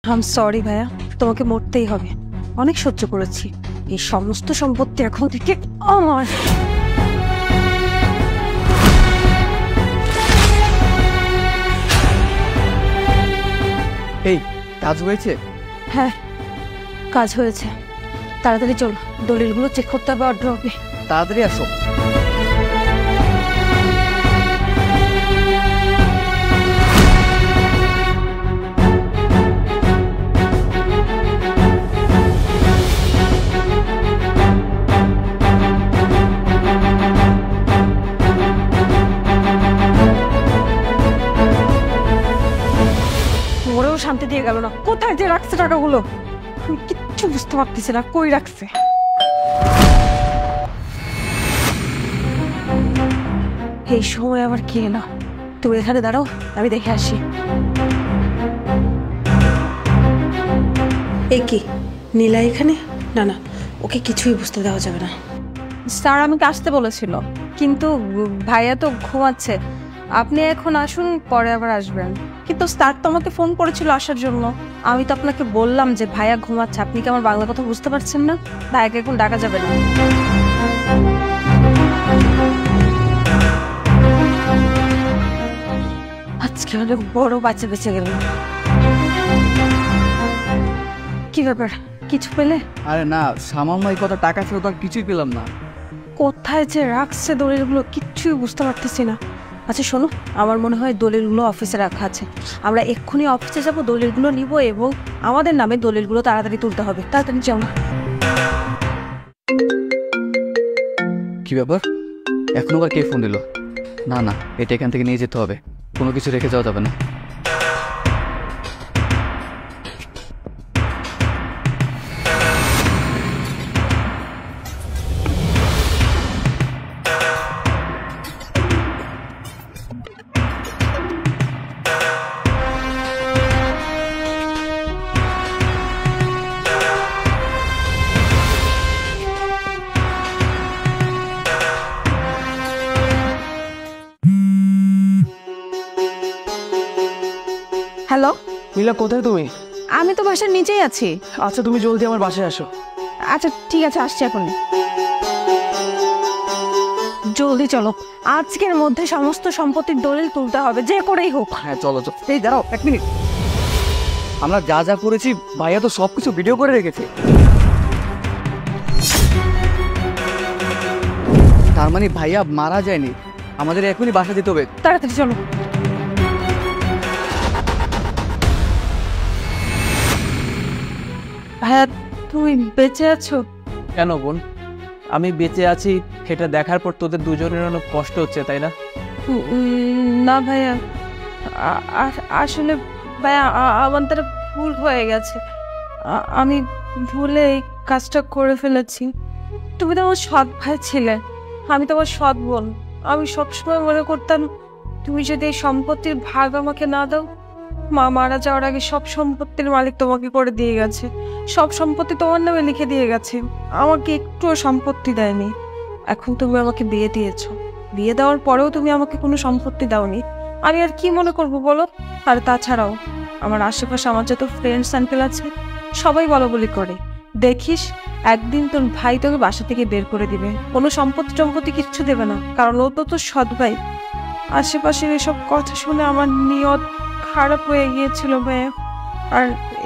আম sorry ভাইয়া, তোমাকে মরতেই হবে। অনেক সহ্য করেছি, এই সমস্ত সম্পত্তি এখন থেকে আমার। এই কাজ হয়েছে? হ্যাঁ, কাজ হয়েছে। তাড়াতাড়ি চলো, দলিলগুলো চেক করতে হবে, অর্ডার হবে। তাড়াতাড়ি আসো। ওরেও শান্তি দিয়ে গেল না। কোথায় যে রাখছে টাকাগুলো আমি কিচ্ছু বুঝতে পারতেছি না, কই রাখছে। এই সময় আবার কে এলো? তুমি এখানে দাঁড়াও, আমি দেখে আসি। এ কি নীলা এখানে? না না, ওকে কিছুই বুঝতে দেওয়া যাবে না। স্যার আমাকে আসতে বলেছিল, কিন্তু ভাইয়া তো ঘুমাচ্ছে। আপনি এখন আসুন, পরে আবার আসবেন। কিন্তু স্যার তো আমাকে ফোন করেছিল আসার জন্য। আমি তো আপনাকে বললাম যে ভাইয়া ঘুমাচ্ছে। আপনি কি আমার বাংলা কথা বুঝতে পারছেন না? ভাইয়াকে এখন ডাকা যাবে না। আজকে অনেক বড় বাচ্চা বেঁচে গেল। কি ব্যাপার, কিছু পেলে? আরে না, সামান্য এই কথা টাকা ছিল তো আর কিছুই পেলাম না। কোথায় যে রাখছে দলিলগুলো কিচ্ছুই বুঝতে পারতেছি না। আচ্ছা শোনো, আমার মনে হয় দলিলগুলো অফিসে রাখা আছে। আমরা এক্ষুনি অফিসে যাব, দলিলগুলো নিব এবং আমাদের নামে দলিলগুলো তাড়াতাড়ি তুলতে হবে। তাড়াতাড়ি যাও না। কি ব্যাপার, এখন আবার কে ফোন দিল? না না, এটা এখান থেকে নিয়ে যেতে হবে, কোনো কিছু রেখে যাওয়া যাবে না। হ্যালো নীলা, কোথায় তুমি? আমি তো বাসার নিচেই আছি। আচ্ছা তুমি জলদি আমার বাসায় আসো। আচ্ছা ঠিক আছে, আসছি এখন। জলদি চলো, আজকের মধ্যে সমস্ত সম্পত্তির দলিল তুলতে হবে, যে করেই হোক। হ্যাঁ চলো চলো। এই দাঁড়াও এক মিনিট, আমরা যা যা করেছি ভাইয়া তো সবকিছু ভিডিও করে রেখেছে। তার মানে ভাইয়া মারা যায়নি, আমাদের এখনই বাসা যেতে হবে। তাড়াতাড়ি চলো। ভাইয়া তুমি বেঁচে আছো? কেন বোন, আমি বেঁচে আছি সেটা দেখার পর তোদের দুজনের অনেক কষ্ট হচ্ছে, তাই না? না ভাইয়া, আসলে ভাইয়া আমার দ্বারা ভুল হয়ে গেছে। আমি ভুলে এই কাজটা করে ফেলেছি। তুমি তো আমার সৎ ভাই ছিলে, আমি তোমার সৎ বোন। আমি সবসময় মনে করতাম তুমি যদি এই সম্পত্তির ভাগ আমাকে না দাও, মা মারা যাওয়ার আগে সব সম্পত্তির মালিক তোমাকে করে দিয়ে গেছে, সব সম্পত্তি তোমার নামে লিখে দিয়ে গেছে, আমাকে একটুও সম্পত্তি দেয়নি। এখন তুমি আমাকে বিয়ে দিয়েছো, বিয়ে দেওয়ার পরেও তুমি আমাকে কোনো সম্পত্তি দাওনি। আমি আর কি মনে করবো বলো? আর তাছাড়াও আমার আশেপাশে আমার যত ফ্রেন্ড সার্কেল আছে সবাই বলাবলি করে, দেখিস একদিন তোর ভাই তোকে বাসা থেকে বের করে দিবে, কোনো সম্পত্তি কিচ্ছু দেবে না, কারণ ও তো তোর সৎ ভাই। আশেপাশের এসব কথা শুনে আমার নিয়ত খারাপ হয়ে গিয়েছিল ভাইয়া, আর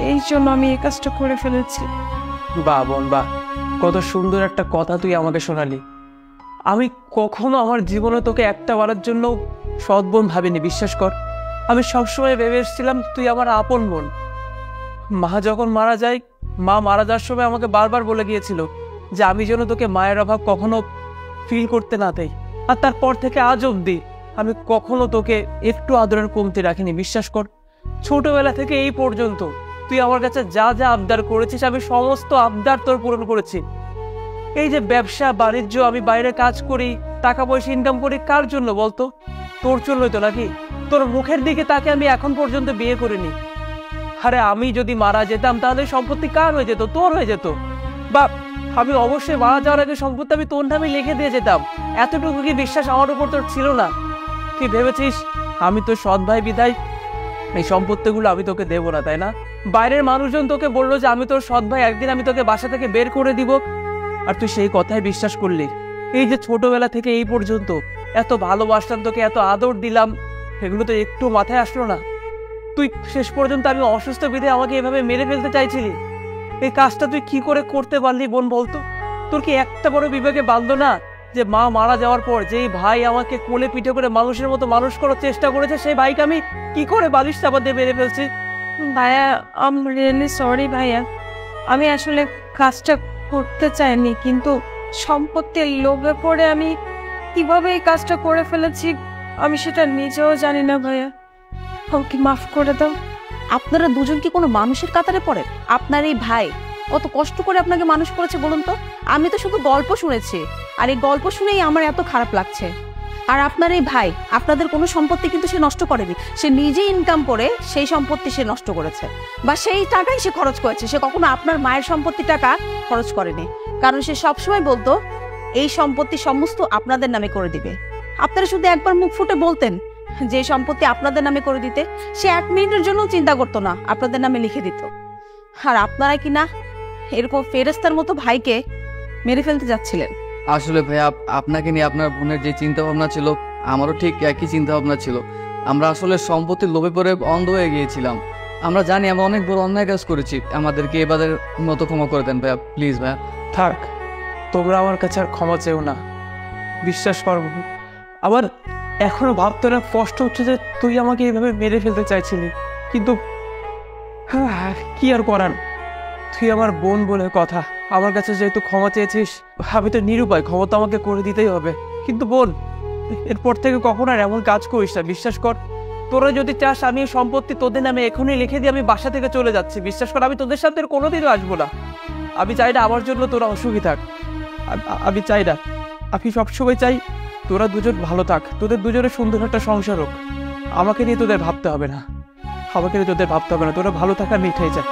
এই জন্য আমি এই কাজটা করে ফেলেছি। বাহ বোন বাহ, কত সুন্দর একটা কথা তুই আমাকে শোনালি। আমি কখনো আমার জীবনে তোকে একটা বারের জন্য সৎ বোন ভাবিনি, বিশ্বাস কর। আমি সবসময় ভেবে এসেছিলাম তুই আমার আপন বোন। মা যখন মারা যায়, মা মারা যাওয়ার সময় আমাকে বারবার বলে গিয়েছিল যে আমি যেন তোকে মায়ের অভাব কখনো ফিল করতে না দেই। আর তারপর থেকে আজ অবধি আমি কখনো তোকে একটু আদরের কমতি রাখিনি, বিশ্বাস কর। ছোটবেলা থেকে এই পর্যন্ত তুই আমার কাছে যা যা আবদার করেছিস আমি সমস্ত আবদার তোর পূরণ করেছি। এই যে ব্যবসা বাণিজ্য, আমি বাইরে কাজ করি, টাকা পয়সা ইনকাম করি, কার জন্য বলতো? তোর জন্যই তো নাকি? তোর মুখের দিকে তাকে আমি এখন পর্যন্ত বিয়ে করিনি। আরে আমি যদি মারা যেতাম তাহলে সম্পত্তি কার হয়ে যেত? তোর হয়ে যেত। বা আমি অবশ্যই মারা যাওয়ার আগে সম্পত্তি আমি তোর নামে লিখে দিয়ে যেতাম। এতটুকু কি বিশ্বাস আমার উপর তোর ছিল না? তুই ভেবেছিস আমি তো সৎ ভাই বিধায় এই সম্পত্তিগুলো আমি তোকে দেবো না, তাই না? বাইরের মানুষজন তোকে বললো যে আমি তোর সৎ ভাই, একদিন আমি তোকে বাসা থেকে বের করে দিব, আর তুই সেই কথায় বিশ্বাস করলি। এই যে ছোটবেলা থেকে এই পর্যন্ত এত ভালোবাসলাম তোকে, এত আদর দিলাম, এগুলো তো একটু মাথায় আসলো না। তুই শেষ পর্যন্ত আমি অসুস্থ বিধে আমাকে এভাবে মেরে ফেলতে চাইছিলি। এই কাজটা তুই কি করে করতে পারলি বোন বলতো? তোর কি একটা বড় বিবেকে বাঁধলো না যে মা মারা যাওয়ার পর যেই ভাই আমাকে কোলে পিঠে করে মানুষের মতো মানুষ করার চেষ্টা করেছে, সেই ভাইকে আমি কি করে বালিশ চাপা দিয়ে মেরে ফেলছি? ভাইয়া আই এম রিয়েলি সরি ভাইয়া, আমি আসলে কাজটা করতে চাইনি, কিন্তু সম্পত্তির লোভে পড়ে আমি কিভাবে এই কাজটা করে ফেলেছি আমি সেটা নিজেও জানি না ভাইয়া, আমাকে মাফ করে দাও। আপনারা দুজন কি কোনো মানুষের কাতারে পড়েন? আপনার এই ভাই কত কষ্ট করে আপনাকে মানুষ করেছে বলুন তো? আমি তো শুধু গল্প শুনেছি, আর এই গল্প শুনেই আমার এত খারাপ লাগছে। আর আপনার এই ভাই আপনাদের কোনো সম্পত্তি কিন্তু সে নষ্ট করেনি, সে নিজে ইনকাম করে সেই সম্পত্তি সে নষ্ট করেছে, বা সেই টাকাই সে খরচ করেছে। সে কখনো আপনার মায়ের সম্পত্তির টাকা খরচ করেনি, কারণ সে সবসময় বলতো এই সম্পত্তি সমস্ত আপনাদের নামে করে দিবে। আপনারা শুধু একবার মুখ ফুটে বলতেন যে সম্পত্তি আপনাদের নামে করে দিতে, সে 1 মিনিটের জন্য চিন্তা করতো না, আপনাদের নামে লিখে দিত। আর আপনারা কি না এরকম ফেরেস্তার মতো ভাইকে মেরে ফেলতে যাচ্ছিলেন? আসলে ভাইয়া আপনাকে নিয়ে আপনার বোনের যে চিন্তা ভাবনা ছিল আমারও ঠিক একই চিন্তা ভাবনা ছিল। আমরা আসলে সম্পত্তির লোভে পড়ে অন্ধ হয়ে গিয়েছিলাম। আমরা জানি আমরা অনেক বড় অন্যায় কাজ করেছি, আমাদেরকে এবারের মতো ক্ষমা করে দেন ভাইয়া, প্লিজ ভাইয়া। থাক, তোমরা আমার কাছে আর ক্ষমা চেও না, বিশ্বাস করবো। আবার এখনো ভাবতে না কষ্ট হচ্ছে যে তুই আমাকে এইভাবে মেরে ফেলতে চাইছিলি, কিন্তু কি আর করার, তুই আমার বোন বলে কথা, আমার কাছে যেহেতু ক্ষমা চেয়েছিস আমি তো নিরুপায়, ক্ষমা তো আমাকে করে দিতেই হবে। কিন্তু বোন, এরপর থেকে কখনো আর এমন কাজ করিস না, বিশ্বাস কর। তোরা যদি চাস আমি এই সম্পত্তি তোদের নামে এখনই লিখে দিয়ে আমি বাসা থেকে চলে যাচ্ছি, বিশ্বাস কর। আমি তোদের সাথে কোনোদিনও আসবো না। আমি চাই না আমার জন্য তোরা অসুখী থাক, আমি চাই না। আমি সবসময় চাই তোরা দুজন ভালো থাক, তোদের দুজনের সুন্দর একটা সংসার হোক। আমাকে নিয়ে তোদের ভাবতে হবে না, তোরা ভালো থাকা, আমি এটাই চাই।